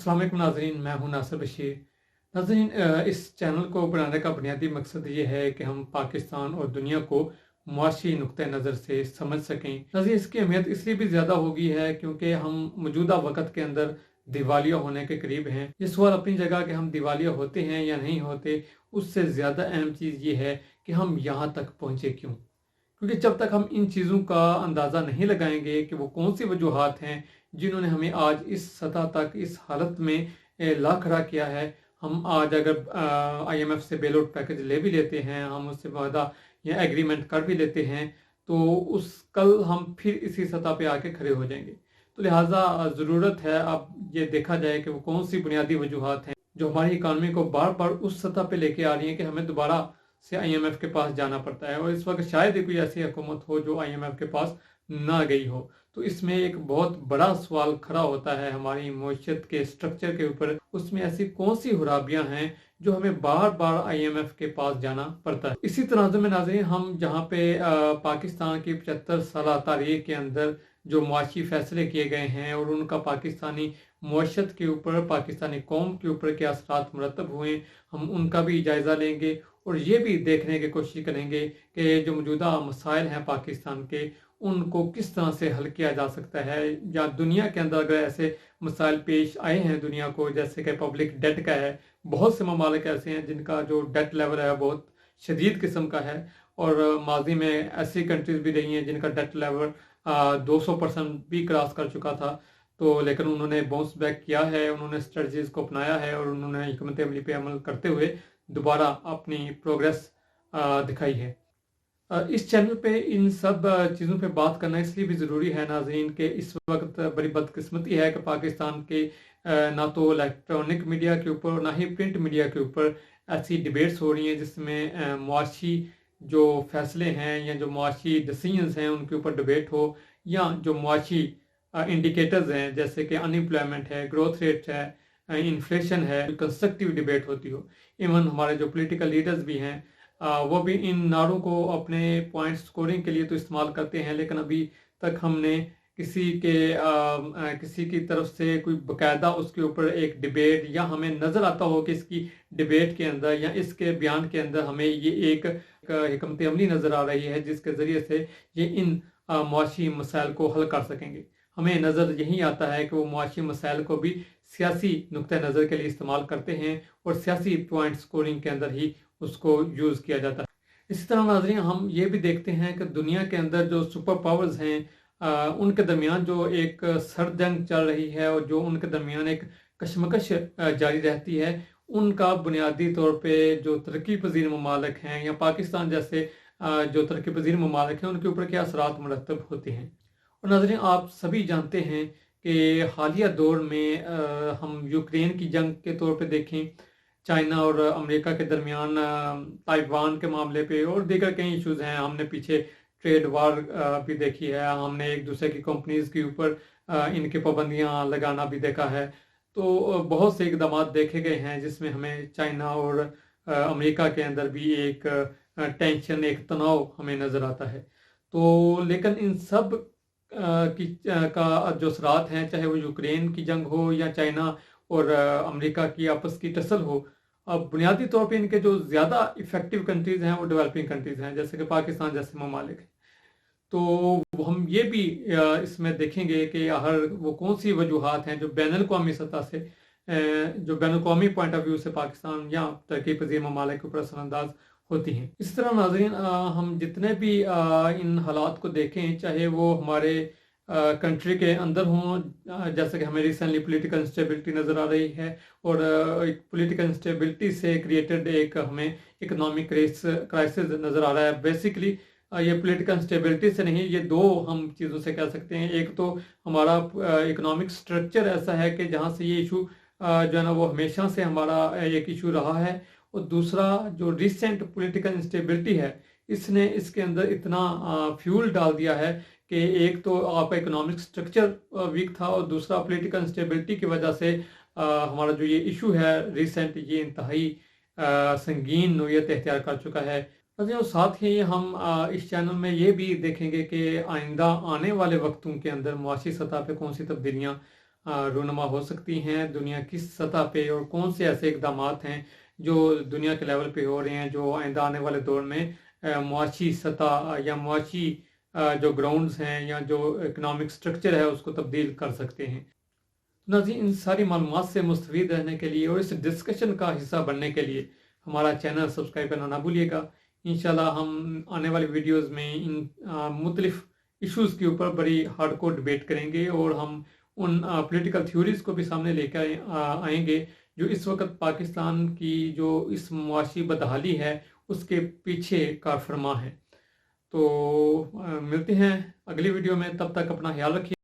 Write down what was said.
अस्सलाम वालेकुम नाज़रीन, मैं हूं नासिर बशीर। नाज़रीन, इस चैनल को बनाने का बुनियादी मकसद ये है कि हम पाकिस्तान और दुनिया को मुआशी नुक्ते नज़र से समझ सकें। नाज़रीन, इसकी अहमियत इसलिए भी ज़्यादा हो गई है क्योंकि हम मौजूदा वक़्त के अंदर दिवालिया होने के करीब हैं। ये सवाल अपनी जगह कि हम दिवालिया होते हैं या नहीं होते, उससे ज़्यादा अहम चीज़ ये है कि हम यहाँ तक पहुँचे क्यों। क्योंकि जब तक हम इन चीज़ों का अंदाज़ा नहीं लगाएंगे कि वो कौन सी वजूहात हैं जिन्होंने हमें आज इस सतह तक, इस हालत में ला खड़ा किया है। हम आज अगर IMF से बेल आउट पैकेज ले भी लेते हैं, हम उससे वादा या एग्रीमेंट कर भी लेते हैं, तो उस कल हम फिर इसी सतह पे आके खड़े हो जाएंगे। तो लिहाजा ज़रूरत है अब ये देखा जाए कि वो कौन सी बुनियादी वजूहात हैं जो हमारी इकानमी को बार बार उस सतह पे लेके आ रही हैं कि हमें दोबारा से IMF के पास जाना पड़ता है। और इस वक्त शायद ही कोई ऐसी हुकूमत हो जो IMF के पास ना गई हो। तो इसमें एक बहुत बड़ा सवाल खड़ा होता है हमारी मईशत के स्ट्रक्चर के ऊपर। उसमें ऐसी कौन सी खराबियां हैं जो हमें बार बार IMF के पास जाना पड़ता है। इसी तनाज़ुर में नाज़रीन, हम जहाँ पे पाकिस्तान की 75 साल तारीख के अंदर जो मुआशी फैसले किए गए हैं और उनका पाकिस्तानी मईशत के ऊपर, पाकिस्तानी कौम के ऊपर क्या असरात मुरतब हुए, हम उनका भी जायज़ा लेंगे और ये भी देखने की कोशिश करेंगे कि जो मौजूदा मसाइल हैं पाकिस्तान के, उनको किस तरह से हल किया जा सकता है। या दुनिया के अंदर अगर ऐसे मसाइल पेश आए हैं दुनिया को, जैसे कि पब्लिक डेट का है, बहुत से ममालिक ऐसे हैं जिनका जो डेट लेवल है बहुत शदीद किस्म का है। और माजी में ऐसी कंट्रीज भी रही हैं जिनका डेट लेवल 200% भी क्रॉस कर चुका था। तो लेकिन उन्होंने बाउंस बैक किया है, उन्होंने स्ट्रेटजीज को अपनाया है और उन्होंने हिकमत अमली पे अमल करते हुए दोबारा अपनी प्रोग्रेस दिखाई है। इस चैनल पे इन सब चीज़ों पे बात करना इसलिए भी ज़रूरी है नाज़रीन कि इस वक्त बड़ी बदकिस्मती है कि पाकिस्तान के ना तो इलेक्ट्रॉनिक मीडिया के ऊपर ना ही प्रिंट मीडिया के ऊपर ऐसी डिबेट्स हो रही हैं जिसमें मुआशी जो फैसले हैं या जो मुआशी डिसीजंस हैं उनके ऊपर डिबेट हो, या जो मुआशी इंडिकेटर्स हैं जैसे कि अनएम्प्लॉयमेंट है, ग्रोथ रेट है, इन्फ्लेशन है, कंस्ट्रक्टिव डिबेट होती हो। इवन हमारे जो पॉलिटिकल लीडर्स भी हैं वो भी इन नारों को अपने पॉइंट स्कोरिंग के लिए तो इस्तेमाल करते हैं, लेकिन अभी तक हमने किसी की तरफ से कोई बकायदा उसके ऊपर एक डिबेट, या हमें नज़र आता हो कि इसकी डिबेट के अंदर या इसके बयान के अंदर हमें ये एक हिकमत अमली नज़र आ रही है जिसके ज़रिए से ये इन मुआशी मसाइल को हल कर सकेंगे। हमें नज़र यही आता है कि वो मुआशी मसाइल को भी सियासी नुक्ते नज़र के लिए इस्तेमाल करते हैं और सियासी पॉइंट स्कोरिंग के अंदर ही उसको यूज़ किया जाता है। इसी तरह नाज़रीन, हम ये भी देखते हैं कि दुनिया के अंदर जो सुपर पावर्स हैं उनके दरमियान जो एक सर्द जंग चल रही है और जो उनके दरमियान एक कशमकश जारी रहती है, उनका बुनियादी तौर पे जो तरक्की पजीर ममालिक हैं या पाकिस्तान जैसे जो तरक्की पजीर ममालिक हैं उनके ऊपर क्या असरात मुरतब होते हैं। और नाज़रीन, आप सभी जानते हैं कि हालिया दौर में हम यूक्रेन की जंग के तौर पे देखें, चाइना और अमेरिका के दरमियान ताइवान के मामले पे और दीगर कई इश्यूज़ हैं। हमने पीछे ट्रेड वार भी देखी है, हमने एक दूसरे की कंपनीज के ऊपर इनके पाबंदियां लगाना भी देखा है। तो बहुत से इकदाम देखे गए हैं जिसमें हमें चाइना और अमेरिका के अंदर भी एक टेंशन, एक तनाव हमें नज़र आता है। तो लेकिन इन सब का जो असरात हैं, चाहे वो यूक्रेन की जंग हो या चाइना और अमेरिका की आपस की टसल हो, अब बुनियादी तौर पे इनके जो ज़्यादा इफ़ेक्टिव कंट्रीज़ हैं वो डेवलपिंग कंट्रीज़ हैं जैसे कि पाकिस्तान जैसे ममालिक हैं। तो हम ये भी इसमें देखेंगे कि हर वो कौन सी वजूहात हैं जो बैनुल-अक़वामी सतह से, जो बैनुल-अक़वामी पॉइंट ऑफ व्यू से पाकिस्तान या तरक्की पज़ीर ममालिक के ऊपर असरअंदाज होती हैं। इस तरह नाज़रीन, हम जितने भी इन हालात को देखें, चाहे वो हमारे कंट्री के अंदर हों, जैसे कि हमें रिसेंटली पॉलिटिकल इंस्टेबिलिटी नज़र आ रही है और एक पॉलिटिकल इंस्टेबिलिटी से क्रिएटेड एक हमें इकोनॉमिक क्राइसिस नज़र आ रहा है। बेसिकली ये पॉलिटिकल इंस्टेबिलिटी से नहीं, ये दो हम चीज़ों से कह सकते हैं। एक तो हमारा इकोनॉमिक स्ट्रक्चर ऐसा है कि जहाँ से ये इशू जो है ना वो हमेशा से हमारा एक इशू रहा है, और दूसरा जो रिसेंट पॉलिटिकल इंस्टेबिलिटी है इसने इसके अंदर इतना फ्यूल डाल दिया है कि एक तो आपका इकोनॉमिक स्ट्रक्चर वीक था और दूसरा पॉलिटिकल इंस्टेबिलिटी की वजह से हमारा जो ये इशू है रिसेंट, ये इंतहाई संगीन नोयत इख्तियार कर चुका है। और साथ ही हम इस चैनल में ये भी देखेंगे कि आइंदा आने वाले वक्तों के अंदर मुआशी सतह पे कौन सी तब्दीलियाँ रूनुमा हो सकती हैं, दुनिया किस सतह पे और कौन से ऐसे इकदामात हैं जो दुनिया के लेवल पे हो रहे हैं जो आइंदा आने वाले दौर में मुआशी सतह या मुआशी जो ग्राउंड्स हैं या जो इकनॉमिक स्ट्रक्चर है उसको तब्दील कर सकते हैं। नाज़रीन, इन सारी मालूमात से मुस्तफ़ीद रहने के लिए और इस डिस्कशन का हिस्सा बनने के लिए हमारा चैनल सब्सक्राइब करना ना भूलिएगा। इंशाल्लाह हम आने वाली वीडियोस में इन मुख्तलिफ इश्यूज़ के ऊपर बड़ी हार्डकोर डिबेट करेंगे और हम उन पॉलिटिकल थ्योरीज़ को भी सामने लेकर आएंगे जो इस वक्त पाकिस्तान की जो इस मुआशी बदहाली है उसके पीछे कारफरमा है। तो मिलते हैं अगली वीडियो में, तब तक अपना ख्याल रखिए।